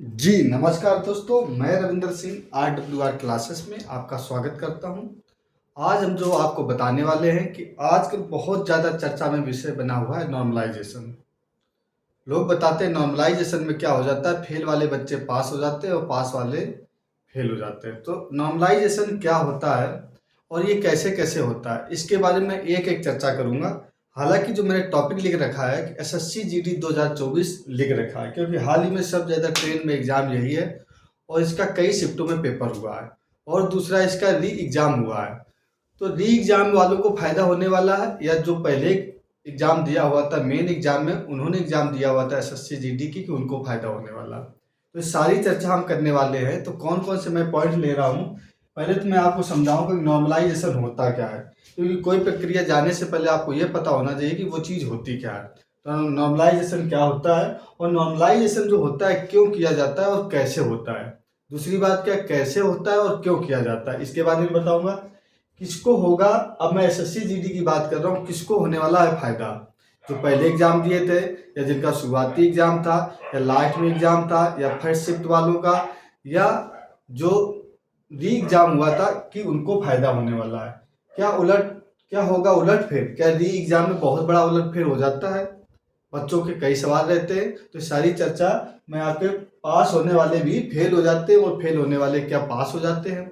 जी, नमस्कार दोस्तों, मैं रविंदर सिंह RWR क्लासेस में आपका स्वागत करता हूं। आज हम जो आपको बताने वाले हैं कि आजकल बहुत ज़्यादा चर्चा में विषय बना हुआ है नॉर्मलाइजेशन। लोग बताते हैं नॉर्मलाइजेशन में क्या हो जाता है, फेल वाले बच्चे पास हो जाते हैं और पास वाले फेल हो जाते हैं। तो नॉर्मलाइजेशन क्या होता है और ये कैसे-कैसे होता है, इसके बारे में एक-एक चर्चा करूँगा। हालाँकि जो मैंने टॉपिक लिख रखा है कि एसएससी जीडी 2024 लिख रखा है, क्योंकि हाल ही में सबसे ज़्यादा ट्रेंड में एग्ज़ाम यही है और इसका कई शिफ्टों में पेपर हुआ है और दूसरा इसका री एग्ज़ाम हुआ है। तो री एग्ज़ाम वालों को फ़ायदा होने वाला है या जो पहले एग्ज़ाम दिया हुआ था मेन एग्ज़ाम में उन्होंने एग्ज़ाम दिया हुआ था एसएससी जीडी की कि उनको फ़ायदा होने वाला है। तो सारी चर्चा हम करने वाले हैं। तो कौन-कौन से मैं पॉइंट ले रहा हूँ, पहले तो मैं आपको समझाऊँगा कि नॉर्मलाइजेशन होता क्या है, क्योंकि कोई प्रक्रिया जाने से पहले आपको ये पता होना चाहिए कि वो चीज़ होती क्या है। तो नॉर्मलाइजेशन क्या होता है और नॉर्मलाइजेशन जो होता है क्यों किया जाता है और कैसे होता है। दूसरी बात क्या कैसे होता है और क्यों किया जाता है, इसके बारे में बताऊँगा। किसको होगा, अब मैं एसएससी जीडी की बात कर रहा हूँ, किसको होने वाला है फ़ायदा? जो पहले एग्ज़ाम दिए थे या जिनका शुरुआती एग्ज़ाम था या लास्ट में एग्ज़ाम था या फर्स्ट शिफ्ट वालों का या जो री एग्ज़ाम हुआ था कि उनको फ़ायदा होने वाला है। क्या होगा उलट-फेर? क्या री एग्ज़ाम में बहुत बड़ा उलट-फेर हो जाता है? बच्चों के कई सवाल रहते हैं, तो सारी चर्चा मैं आपके पास होने वाले भी फेल हो जाते हैं और फेल होने वाले क्या पास हो जाते हैं?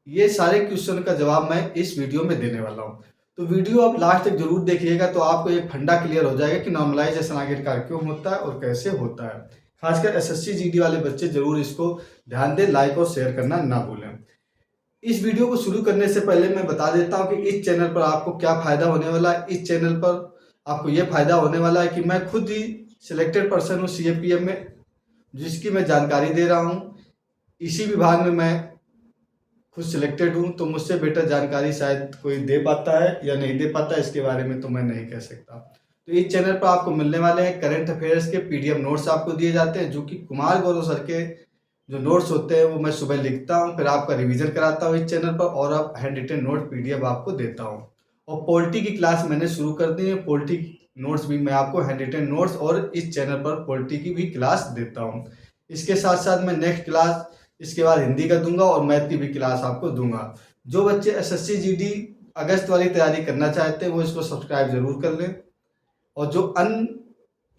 ये सारे क्वेश्चन का जवाब मैं इस वीडियो में देने वाला हूँ। तो वीडियो आप लास्ट तक जरूर देखिएगा तो आपको एक फंडा क्लियर हो जाएगा कि नॉर्मलाइजेशन आखिरकार क्यों होता है और कैसे होता है। खासकर एसएससी जीडी वाले बच्चे जरूर इसको ध्यान दें, लाइक और शेयर करना ना भूलें। इस वीडियो को शुरू करने से पहले मैं बता देता हूँ कि इस चैनल पर आपको क्या फ़ायदा होने वाला है। इस चैनल पर आपको ये फ़ायदा होने वाला है कि मैं खुद ही सिलेक्टेड पर्सन हूँ सीएपीएफ में, जिसकी मैं जानकारी दे रहा हूँ। इसी विभाग में मैं खुद सिलेक्टेड हूँ, तो मुझसे बेटर जानकारी शायद कोई दे पाता है या नहीं दे पाता, इसके बारे में तो मैं नहीं कह सकता। तो इस चैनल पर आपको मिलने वाले हैं करंट अफेयर्स के पीडीएफ नोट्स आपको दिए जाते हैं, जो कि कुमार गौरव सर के जो नोट्स होते हैं वो मैं सुबह लिखता हूँ, फिर आपका रिवीजन कराता हूँ इस चैनल पर और अब हैंड रिटन नोट पीडीएफ आपको देता हूँ। और पॉलिटी की क्लास मैंने शुरू कर दी है, पॉलिटी नोट्स भी मैं आपको हैंड रिटन नोट्स और इस चैनल पर पॉलिटी की भी क्लास देता हूँ। इसके साथ साथ मैं नेक्स्ट क्लास इसके बाद हिंदी का दूंगा और मैथ की भी क्लास आपको दूंगा। जो बच्चे एसएससी जीडी अगस्त वाली तैयारी करना चाहते हैं वो इसको सब्सक्राइब जरूर कर लें, और जो अन्य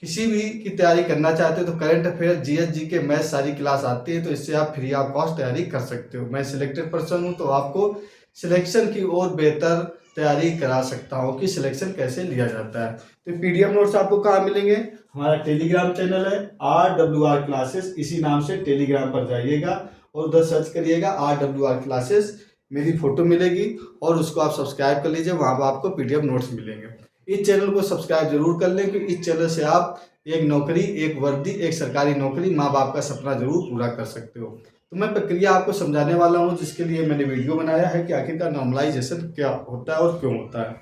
किसी भी की तैयारी करना चाहते हैं तो करंट अफेयर जीएस जी के मैथ सारी क्लास आती है, तो इससे आप फ्री ऑफ कॉस्ट तैयारी कर सकते हो। मैं सिलेक्टेड पर्सन हूँ तो आपको सिलेक्शन की और बेहतर तैयारी करा सकता हूँ कि सिलेक्शन कैसे लिया जाता है। तो पीडीएफ नोट्स आपको कहाँ मिलेंगे? हमारा टेलीग्राम चैनल है RWR क्लासेस, इसी नाम से टेलीग्राम पर जाइएगा और उधर सर्च करिएगा RWR क्लासेस, मेरी फोटो मिलेगी और उसको आप सब्सक्राइब कर लीजिए, वहाँ पर आपको पीडीएफ नोट्स मिलेंगे। इस चैनल को सब्सक्राइब जरूर कर लें, क्योंकि इस चैनल से आप एक नौकरी, एक वर्दी, एक सरकारी नौकरी, माँ बाप का सपना जरूर पूरा कर सकते हो। तो मैं प्रक्रिया आपको समझाने वाला हूँ, जिसके लिए मैंने वीडियो बनाया है कि आखिरकार नॉर्मलाइजेशन क्या होता है और क्यों होता है।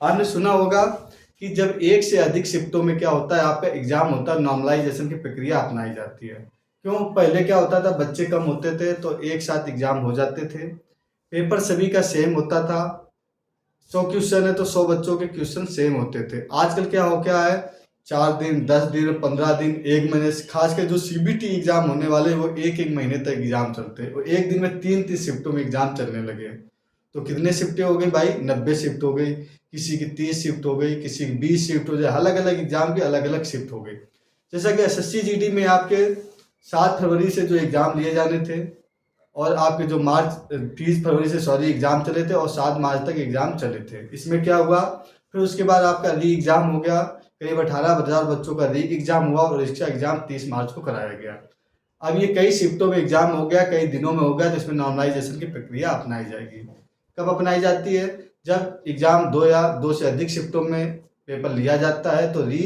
आपने सुना होगा कि जब एक से अधिक शिफ्टों में क्या होता है, आपका एग्जाम होता है, नॉर्मलाइजेशन की प्रक्रिया अपनाई जाती है। क्यों? पहले क्या होता था, बच्चे कम होते थे तो एक साथ एग्जाम हो जाते थे, पेपर सभी का सेम होता था। 100 क्वेश्चन है तो 100 बच्चों के क्वेश्चन सेम होते थे। आजकल क्या हो गया है, 4 दिन, 10 दिन, 15 दिन, 1 महीने से, खासकर जो सीबीटी एग्जाम होने वाले वो एक एक महीने तक एग्जाम चलते हैं और एक दिन में 3-3 शिफ्टों में एग्जाम चलने लगे। तो कितने शिफ्टें हो गई भाई? 90 शिफ्ट हो गई, किसी की 30 शिफ्ट हो गई, किसी की 20 शिफ्ट हो जाए, अलग अलग एग्जाम की अलग अलग शिफ्ट हो गई। जैसा कि एसएससी जीडी में आपके 7 फरवरी से जो एग्जाम लिए जाने थे और आपके जो 30 फरवरी से एग्जाम चले थे और 7 मार्च तक एग्जाम चले थे। इसमें क्या हुआ, फिर उसके बाद आपका री एग्जाम हो गया, करीब 18,000 बच्चों का री एग्जाम हुआ और इसका एग्जाम 30 मार्च को कराया गया। अब ये कई शिफ्टों में एग्जाम हो गया, कई दिनों में हो गया, जिसमें नॉर्मलाइजेशन की प्रक्रिया अपनाई जाएगी। कब अपनाई जाती है? जब एग्जाम 2 या 2 से अधिक शिफ्टों में पेपर लिया जाता है तो री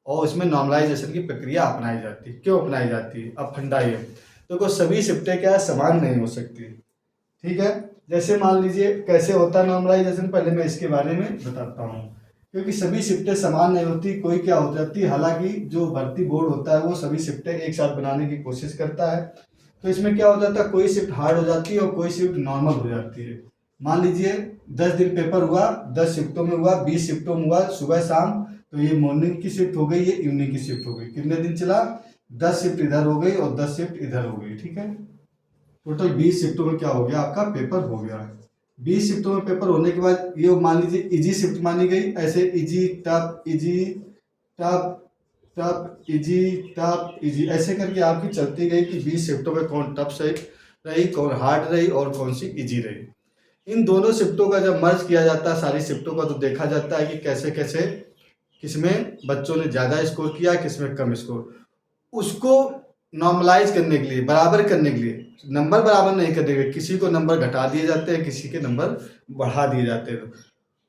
और उसमें नॉर्मलाइजेशन की प्रक्रिया अपनाई जाती है। क्यों अपनाई जाती है? अब फंडा ये तो सभी शिफ्टें क्या है, समान नहीं हो सकती। ठीक है, जैसे मान लीजिए कैसे होता है नॉर्मलाइजेशन, पहले मैं इसके बारे में बताता हूँ। क्योंकि सभी शिफ्टें समान नहीं होती, कोई क्या हो जाती है, हालांकि जो भर्ती बोर्ड होता है वो सभी शिफ्टें एक साथ बनाने की कोशिश करता है। तो इसमें क्या हो जाता है, कोई शिफ्ट हार्ड हो जाती है और कोई शिफ्ट नॉर्मल हो जाती है। मान लीजिए 10 दिन पेपर हुआ, 10 शिफ्टों में हुआ, 20 शिफ्टों में हुआ, सुबह शाम, तो ये मॉर्निंग की शिफ्ट हो गई, ये इवनिंग की शिफ्ट हो गई। कितने दिन चला? 10 शिफ्ट इधर हो गई और 10 शिफ्ट इधर हो गई, ठीक है। टोटल 20 शिफ्टों में क्या हो गया, आपका पेपर हो गया। 20 शिफ्टों में पेपर होने के बाद ये मान लीजिए इजी शिफ्ट मानी गई। ऐसे easy tough easy tough tough easy tough easy ऐसे करके आपकी चलती गई कि 20 शिफ्टों में कौन टफ सही रही, कौन हार्ड रही और कौन सी इजी रही। इन दोनों शिफ्टों का जब मर्ज किया जाता है सारी शिफ्टों का, तो देखा जाता है कि कैसे कैसे किसमें बच्चों ने ज़्यादा स्कोर किया, किसमें कम स्कोर। उसको नॉर्मलाइज करने के लिए, बराबर करने के लिए, नंबर बराबर नहीं करने के लिए किसी को नंबर घटा दिए जाते हैं, किसी के नंबर बढ़ा दिए जाते हैं।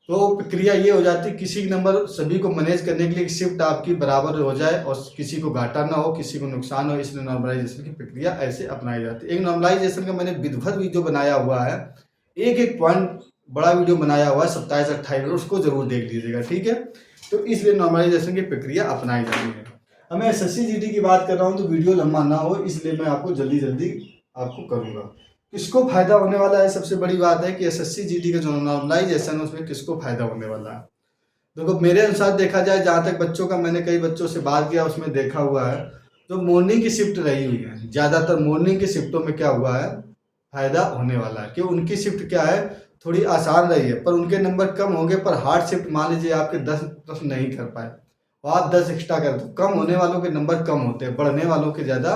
तो प्रक्रिया ये हो जाती है किसी के नंबर सभी को मैनेज करने के लिए शिफ्ट आपकी बराबर हो जाए और किसी को घाटा ना हो, किसी को नुकसान हो, इसलिए नॉर्मलाइजेशन की प्रक्रिया ऐसे अपनाई जाती है। एक नॉर्मलाइजेशन का मैंने विधिवत वीडियो बनाया हुआ है, एक एक पॉइंट बड़ा वीडियो बनाया हुआ है 27-28 में, उसको जरूर देख लीजिएगा, ठीक है। तो इसलिए नॉर्मलाइजेशन की प्रक्रिया अपनाई जाती है। अब मैं एसएससी जीडी की बात कर रहा हूँ तो वीडियो लंबा ना हो, इसलिए मैं आपको जल्दी जल्दी आपको करूँगा। किसको फायदा होने वाला है, सबसे बड़ी बात है कि एसएससी जीडी का जो नॉर्मलाइजेशन है उसमें किसको फायदा होने वाला है। देखो मेरे अनुसार देखा जाए, जहाँ तक बच्चों का मैंने कई बच्चों से बात किया उसमें देखा हुआ है, जो मॉर्निंग की शिफ्ट रही हुई है, ज़्यादातर मॉर्निंग की शिफ्टों में क्या हुआ है, फायदा होने वाला है कि उनकी शिफ्ट क्या है, थोड़ी आसान रही है, पर उनके नंबर कम होंगे। पर हार्ड शिफ्ट मान लीजिए आपके 10 प्रश्न नहीं कर पाए और आप 10 एक्स्ट्रा कर दो, कम होने वालों के नंबर कम होते हैं, बढ़ने वालों के ज़्यादा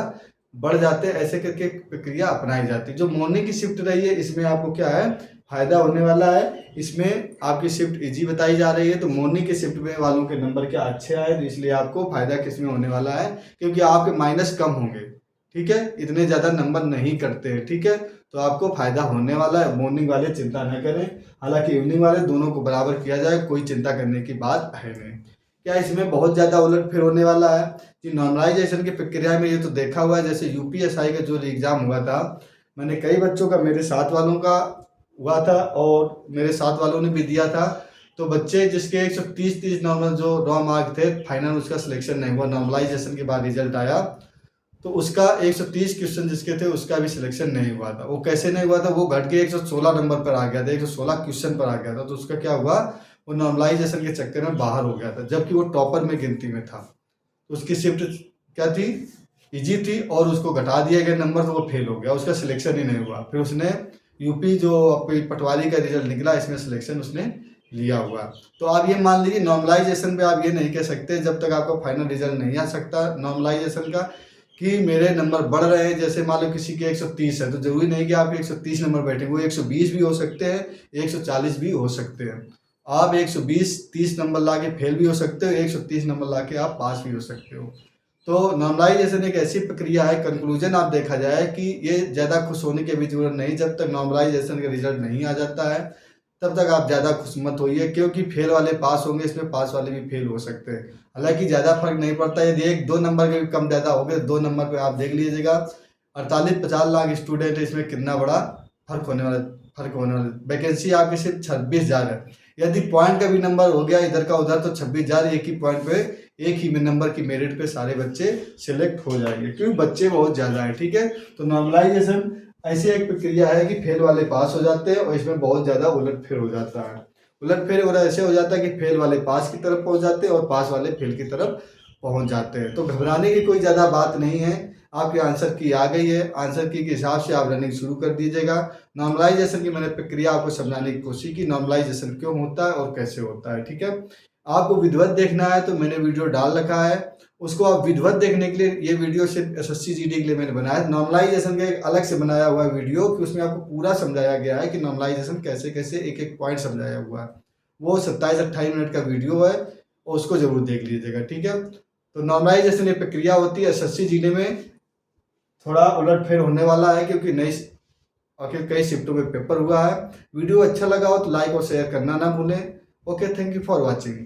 बढ़ जाते हैं। ऐसे करके प्रक्रिया अपनाई जाती है। जो मॉर्निंग की शिफ्ट रही है इसमें आपको क्या है, फायदा होने वाला है। इसमें आपकी शिफ्ट इजी बताई जा रही है, तो मॉर्निंग के शिफ्ट में वालों के नंबर क्या अच्छे आए, तो इसलिए आपको फायदा किसमें होने वाला है, क्योंकि आपके माइनस कम होंगे, ठीक है, इतने ज़्यादा नंबर नहीं करते हैं, ठीक है। तो आपको फायदा होने वाला है। मॉर्निंग वाले चिंता न करें, हालांकि इवनिंग वाले दोनों को बराबर किया जाए, कोई चिंता करने की बात है नहीं। क्या इसमें बहुत ज़्यादा उलटफेर होने वाला है कि नॉर्मलाइजेशन की प्रक्रिया में ये तो देखा हुआ है। जैसे यूपीएसआई का जो एग्ज़ाम हुआ था, मैंने कई बच्चों का, मेरे साथ वालों का हुआ था और मेरे साथ वालों ने भी दिया था। तो बच्चे जिसके 130 नॉर्मल जो रॉ मार्क थे, फाइनल उसका सिलेक्शन नहीं हुआ। नॉर्मलाइजेशन के बाद रिजल्ट आया तो उसका 130 क्वेश्चन जिसके थे उसका भी सिलेक्शन नहीं हुआ था। वो कैसे नहीं हुआ था, वो घट के 116 नंबर पर आ गया था, 116 क्वेश्चन पर आ गया था। तो उसका क्या हुआ, वो नॉर्मलाइजेशन के चक्कर में बाहर हो गया था, जबकि वो टॉपर में गिनती में था। तो उसकी शिफ्ट क्या थी, इजी थी, और उसको घटा दिया गया नंबर, तो वो फेल हो गया, उसका सिलेक्शन ही नहीं हुआ। फिर उसने यूपी जो आपकी पटवारी का रिजल्ट निकला, इसमें सिलेक्शन उसने लिया हुआ। तो आप ये मान लीजिए नॉर्मलाइजेशन पे आप ये नहीं कह सकते जब तक आपका फाइनल रिजल्ट नहीं आ सकता नॉर्मलाइजेशन का कि मेरे नंबर बढ़ रहे हैं। जैसे मान लो किसी के 130 है, तो जरूरी नहीं कि आपके 130 नंबर बैठे, वो 120 भी हो सकते हैं, 140 भी हो सकते हैं। आप 120-30 नंबर ला के फेल भी हो सकते हो, 130 नंबर ला के आप पास भी हो सकते हो। तो नॉर्मलाइजेशन एक ऐसी प्रक्रिया है, कंक्लूजन आप देखा जाए कि ये ज़्यादा खुश होने की भी जरूरत नहीं। जब तक नॉर्मलाइजेशन का रिजल्ट नहीं आ जाता है तब तक आप ज़्यादा खुश मत होइए, क्योंकि फेल वाले पास होंगे, इसमें पास वाले भी फेल हो सकते हैं। हालांकि ज़्यादा फर्क नहीं पड़ता, यदि 1-2 नंबर के भी कम ज़्यादा हो गए, 2 नंबर पे आप देख लीजिएगा 48-50 लाख स्टूडेंट है, इसमें कितना बड़ा फर्क होने वाला। वैकेंसी आपकी सिर्फ 26,000 है। यदि पॉइंट का भी नंबर हो गया इधर का उधर, तो 26,000 एक ही पॉइंट पे, एक ही नंबर की मेरिट पे सारे बच्चे सिलेक्ट हो जाएंगे, क्योंकि बच्चे बहुत ज़्यादा है, ठीक है। तो नॉर्मलाइजेशन ऐसी एक प्रक्रिया है कि फेल वाले पास हो जाते हैं और इसमें बहुत ज़्यादा उलटफेर हो जाता है। उलटफेर हो रहा ऐसे हो जाता है कि फेल वाले पास की तरफ पहुंच जाते हैं और पास वाले फेल की तरफ पहुंच जाते हैं। तो घबराने की कोई ज़्यादा बात नहीं है। आपके आंसर की आ गई है, आंसर की के हिसाब से आप रनिंग शुरू कर दीजिएगा। नॉर्मलाइजेशन की मैंने प्रक्रिया आपको समझाने की कोशिश की, नॉर्मलाइजेशन क्यों होता है और कैसे होता है, ठीक है। आपको विधिवत देखना है तो मैंने वीडियो डाल रखा है, उसको आप विधिवत देखने के लिए, ये वीडियो सिर्फ एसएससी जीडी के लिए मैंने बनाया। नॉर्मलाइजेशन का एक अलग से बनाया हुआ वीडियो कि उसमें आपको पूरा समझाया गया है कि नॉर्मलाइजेशन कैसे कैसे एक एक पॉइंट समझाया हुआ है। वो 27-28 मिनट का वीडियो है और उसको जरूर देख लीजिएगा, ठीक है। तो नॉर्मलाइजेशन एक प्रक्रिया होती है। एसएससी जीडी में थोड़ा उलटफेर होने वाला है, क्योंकि नई आखिर कई शिफ्टों में पेपर हुआ है। वीडियो अच्छा लगा हो तो लाइक और शेयर करना ना भूलें। Okay, thank you for watching.